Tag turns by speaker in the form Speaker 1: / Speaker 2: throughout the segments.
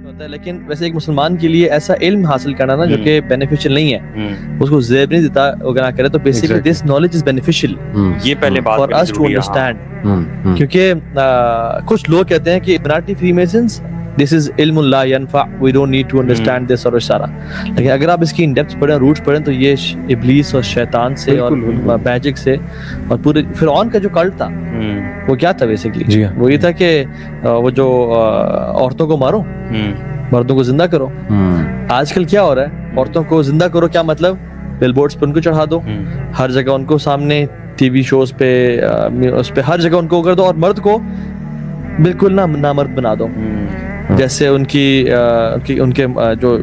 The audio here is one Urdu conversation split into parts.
Speaker 1: ہوتا ہے. لیکن ویسے ایک مسلمان کے لیے ایسا علم حاصل کرنا نا جو کہ بینیفیشل نہیں ہے, اس کو زیب نہیں دیتا اگر نہ کرے, تو basically this knowledge is beneficial,
Speaker 2: یہ پہلے بات
Speaker 1: فار اس ٹو انڈرسٹینڈ. کیونکہ کچھ لوگ کہتے ہیں کہ Illuminati freemasons this is علم لا ينفع, we don't need to understand this اور سارا. لیکن اگر آپ اس کی ان ڈیپتھ پڑھیں, روٹس پڑھیں, تو یہ ابلیس اور شیطان سے اور میجک سے اور پورے فرعون کا جو کلٹ تھا وہ کیا تھا بیسیکلی, وہ یہ تھا کہ وہ جو عورتوں کو مارو, مردوں کو زندہ کرو. آج کل کیا ہو رہا ہے, عورتوں کو زندہ کرو کیا مطلب, بل بورڈز پہ ان کو چڑھا دو, ہر جگہ ان کو سامنے ٹی وی شوز پہ, اس پہ ہر جگہ ان کو کر دو, اور مرد کو بالکل نامرد بنا دو. جیسے ان کے جو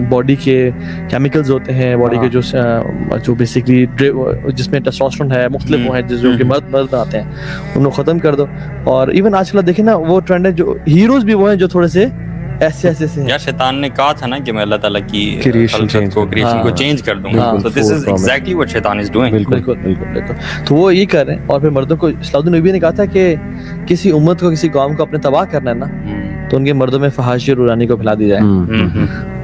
Speaker 1: باڈی کے کیمیکلز ہوتے ہیں, باڈی کے جو بیسیکلی جس میں ٹیسٹوسٹرون ہے, مختلف وہ ہیں جو کہ مرد بناتے ہیں, ان کو ختم کر دو. اور ایون آج کل دیکھیں نا وہ ٹرینڈ ہے, جو ہیروز بھی وہ ہیں جو تھوڑے سے ایسے ہیں.
Speaker 2: یار شیطان نے کہا تھا نا کہ میں اللہ تعالیٰ کی کریشن کو چینج کر دوں گا, so this is exactly what shaitan is doing.
Speaker 1: بالکل. تو وہ یہ کر رہے ہیں. اور پھر مردوں کو اسلام النبی نے کہا تھا کہ کسی امت کو, کسی قوم کو اپنے تباہ کرنا ہے نا, تو ان کے مردوں میں فحاشی اور رورانی کو پھیلا دی جائے,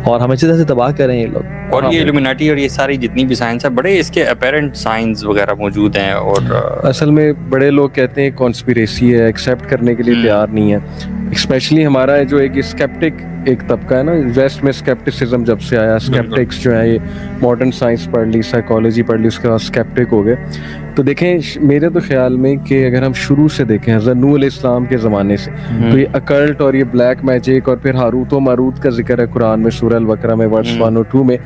Speaker 1: اور ہمیں اسی طرح سے تباہ کریں یہ لوگ.
Speaker 2: اور یہ Illuminati اور یہ ساری جتنی بھی سائنس ہے, بڑے اس کے اپیرنٹ سائنس وغیرہ موجود ہیں, اور
Speaker 3: اصل میں بڑے لوگ کہتے ہیں کانسپیریسی ہے, ایکسیپٹ کرنے کے لیے تیار نہیں ہے. اسپیشلی ہمارا جو ایک اسکیپٹک ایک طبقہ ہے نا, ویسٹ میں اسکیپٹسزم جب سے آیا, اسکیپٹکس جو ہیں یہ ماڈرن سائنس پڑھ لی, سائیکالوجی پڑھ لی, اس کے بعد اسکیپٹک ہو گئے. تو دیکھیں میرے تو خیال میں کہ اگر ہم شروع سے دیکھیں حضرت نوح علیہ السلام کے زمانے سے, تو یہ اکلٹ اور یہ بلیک میجک اور پھر ہاروت و ماروت کا ذکر ہے قرآن میں, سورہ البقرہ میں ورس 102 میں.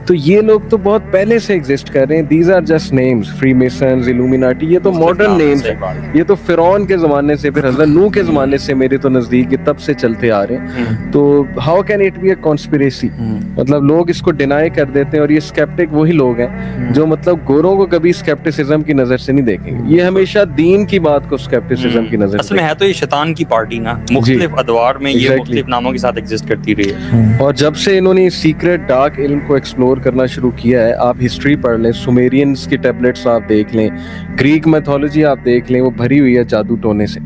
Speaker 3: تو یہ لوگ تو بہت پہلے سے ایگزسٹ کر رہے ہیں. These are just names, free masons, Illuminati, یہ تو ماڈرن نیمز ہیں. یہ تو فرعون کے زمانے سے, پھر حضرت نوح کے زمانے سے میرے تو نزدیک یہ تب سے چلتے آ رہے ہیں. تو how can it be a conspiracy, مطلب لوگ اس کو ڈینائی کر دیتے ہیں. اور یہ اسکیپٹک وہی لوگ ہیں جو مطلب گوروں کو کبھی اسکیپٹسزم کی نظر سے نہیں دیکھیں گے, یہ ہمیشہ دین کی بات کو اسکیپٹسزم کی نظر سے.
Speaker 2: اصل میں ہے تو یہ شیطان کی پارٹی نا, مختلف ادوار میں یہ مختلف ناموں کے ساتھ ایگزسٹ کرتی رہی ہے.
Speaker 3: اور جب سے انہوں نے سیکرٹ ڈارک علم کو ایکسپلور کرنا شروع کیا ہے, آپ ہسٹری پڑھ لیں, سومیرینز کی ٹیبلٹس آپ دیکھ لیں, گریک میتھولوجی آپ دیکھ لیں, وہ بھری ہوئی ہے جادو ٹونے سے.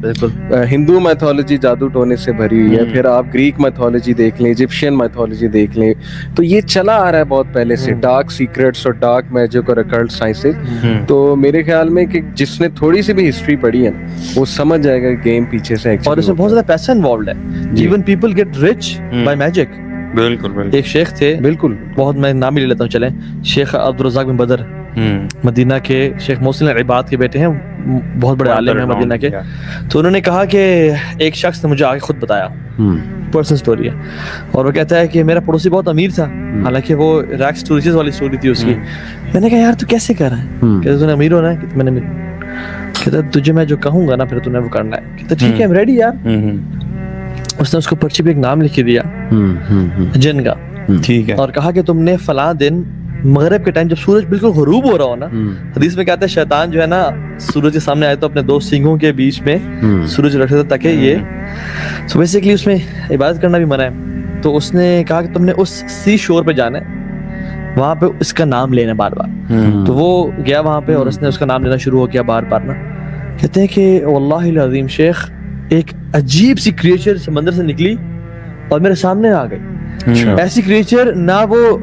Speaker 3: ہندو میتھولوجی جادو ٹونے سے بھری ہوئی ہے. پھر آپ گریک میتھولوجی دیکھ لیں, ایجپشین میتھولوجی دیکھ لیں. تو یہ چلا آ رہا ہے بہت پہلے سے, ڈارک سیکرٹس اور ڈارک میجک اور اکلٹ سائنسز. تو میرے خیال میں کہ جس نے تھوڑی سی بھی ہسٹری پڑھی ہے وہ سمجھ جائے گا گیم پیچھے سے,
Speaker 1: اور اس میں بہت زیادہ پیسہ انوالوڈ ہے. Even people get rich by magic.
Speaker 2: بالکل.
Speaker 1: ایک شیخ تھے, بالکل بہت, میں نام ہی لے لیتا ہوں چلیں, شیخ عبدالرزاق بن بدر, مدینہ کے, شیخ محسن العباد کے بیٹے ہیں, بہت بڑے عالم ہیں مدینہ کے. تو انہوں نے کہا کہ ایک شخص نے مجھے آگے خود بتایا, پرسنل سٹوری ہے, اور وہ کہتا ہے کہ میرا پڑوسی بہت امیر تھا, حالانکہ وہ ریکس ٹو ریچز والی سٹوری تھی اس کی. میں نے کہا یار تو کیسے کر رہا ہے, کہتا تو نے امیر ہونا ہے, کہ میں نے, کہتا تجھے میں جو کہوں گا نا پھر تو نے وہ کرنا ہے. کہتا ٹھیک ہے, I'm ready یار. اس نے اس کو پرچی پہ ایک نام لکھ دیا جن کا, ٹھیک ہے, اور کہا کہ تم نے فلاں دن مغرب کے ٹائم جب سورج بالکل غروب ہو رہا ہو نا, حدیث میں کہتا ہے شیطان جو ہے نا سورج کے سامنے آئے تو اپنے دو سینگوں کے بیچ میں سورج رکھتا تھا تاکہ یہ, سو بیسیکلی اس میں عبادت کرنا بھی منع ہے. تو اس نے کہا کہ تم نے اس سی شور پہ جانا ہے, وہاں پہ اس کا نام لینا بار بار. تو وہ گیا وہاں پہ اور اس نے اس کا نام لینا شروع ہو کیا بار بار نا. کہتے ہیں کہ واللہ العظیم شیخ ایک عجیب سی کریچر سمندر سے نکلی اور میرے سامنے آ گئی. ایسی کریچر نہ وہ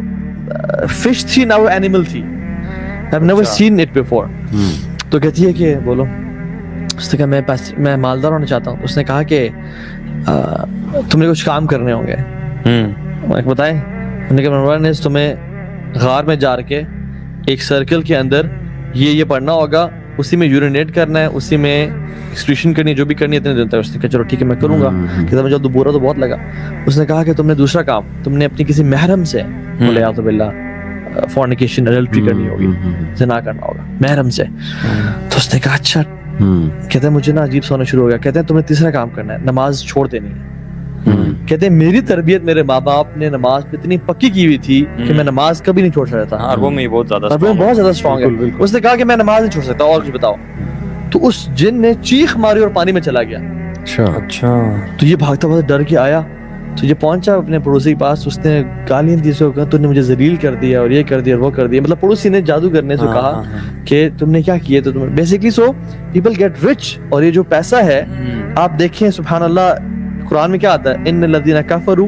Speaker 1: فش تھی نہ وہ اینیمل تھی, I've never seen it before. تو کہتی ہے کہ بولو. اس نے کہا میں مالدار ہونا چاہتا ہوں. اس نے کہا کہ تم نے کچھ کام کرنے ہوں گے, بتائیں. انہوں نے کہا تمہیں غار میں جا کے ایک سرکل کے اندر یہ پڑھنا ہوگا, اسی میں یورینیٹ کرنا ہے, اسی میں ایکسکریشن کرنی ہے, جو بھی کرنی ہے اتنے دن تک. اس نے کہا چلو ٹھیک ہے میں کروں گا. کہتا مجھے تو برا تو بہت لگا. اس نے کہا کہ تم نے دوسرا کام, تم نے اپنی کسی محرم سے اعوذ باللہ فورنیکیشن ایڈلٹری کرنی ہوگی, زنا کرنا ہوگا محرم سے. تو اس نے کہا اچھا. کہتے ہیں مجھے نا عجیب سونا شروع ہو گیا. کہتے ہیں تمہیں تیسرا کام کرنا ہے, نماز چھوڑ دینی ہے. کہتے ہیں میری تربیت میرے ماں باپ نے نماز پہ اتنی پکی کی ہوئی تھی کہ میں نماز کبھی نہیں چھوڑ سکتا تھا.
Speaker 2: عربوں میں بہت زیادہ
Speaker 1: اسٹرانگ ہے. اس نے کہا کہ میں نماز نہیں چھوڑ سکتا, اور کچھ بتاؤ. تو اس جن نے چیخ ماری اور پانی میں چلا گیا.
Speaker 3: اچھا.
Speaker 1: تو یہ بھاگتا بھاگتا ڈر کے آیا, تو یہ پہنچا اپنے پڑوسی کے پاس. اس نے گالیاں دی, سے کہا تو نے مجھے ذلیل کر دیا اور یہ کر دیا اور وہ کر دیا. مطلب پڑوسی نے جادو کرنے سے کہا کہ تم نے کیا کیا. تو تم basically so people get rich. اور یہ جو پیسہ ہے آپ دیکھیں سبحان اللہ, قرآن میں کیا آتا ہے, ان الذین کفروا